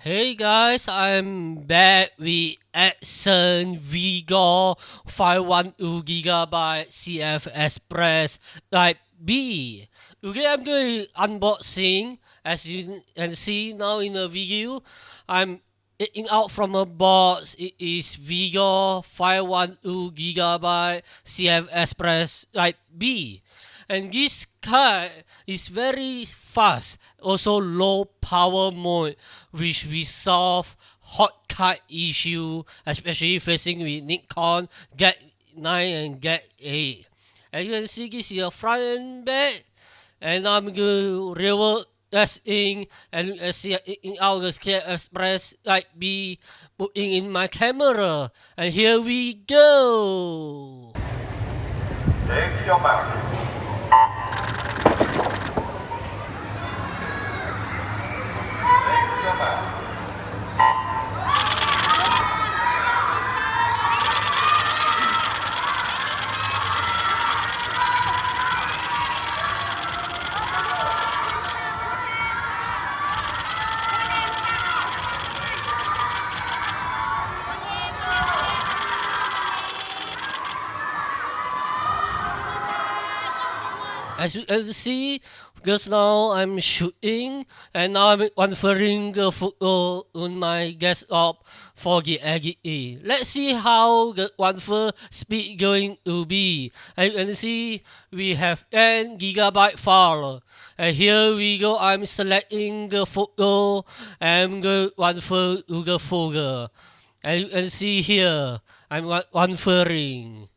Hey guys, I'm back with Exascend Vigor 512GB CFexpress Type B. Okay, I'm doing unboxing. As you can see now in the video, I'm taking out from a box. It is Vigor 512GB CFexpress Type B. And this card is very fast, also low power mode, which we solve hot card issue, especially facing with Nikon Get 9 and Get 8. As you can see, this is your front and back, and I'm going to revert that's in, and you can see in our CFexpress Type B, putting in my camera, and here we go. Take your back. Take your back. As you can see, because now I'm shooting, and now I'm transferring the photo on my desktop for the editing. Let's see how the transfer speed going to be. As you can see, we have 10GB file. And here we go, I'm selecting the photo, and I'm going to transfer to the folder. As you can see here, I'm transferring.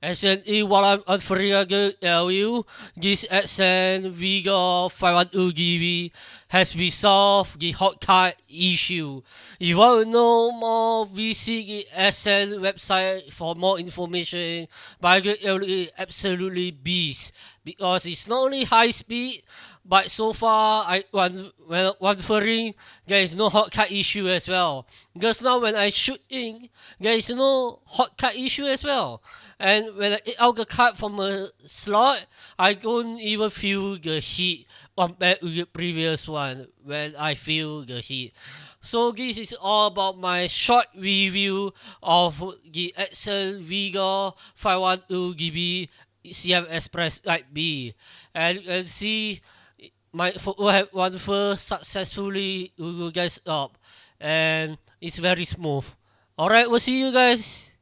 Actually, what I'm offering to tell you, this Exascend Vigor 512GB has resolved the hot card issue. If you want to know more, visit the Exascend website for more information. But it's absolutely beast, because it's not only high speed, but so far when transferring, there is no hot card issue as well. Because now when I shoot in, there is no hot card issue as well. And when I take out the card from a slot, I don't even feel the heat compared to the previous one when I feel the heat. So this is all about my short review of the Exascend Vigor 512GB CFexpress Type B. And you can see my photo have transferred successfully to you guys up, and it's very smooth. Alright, we'll see you guys.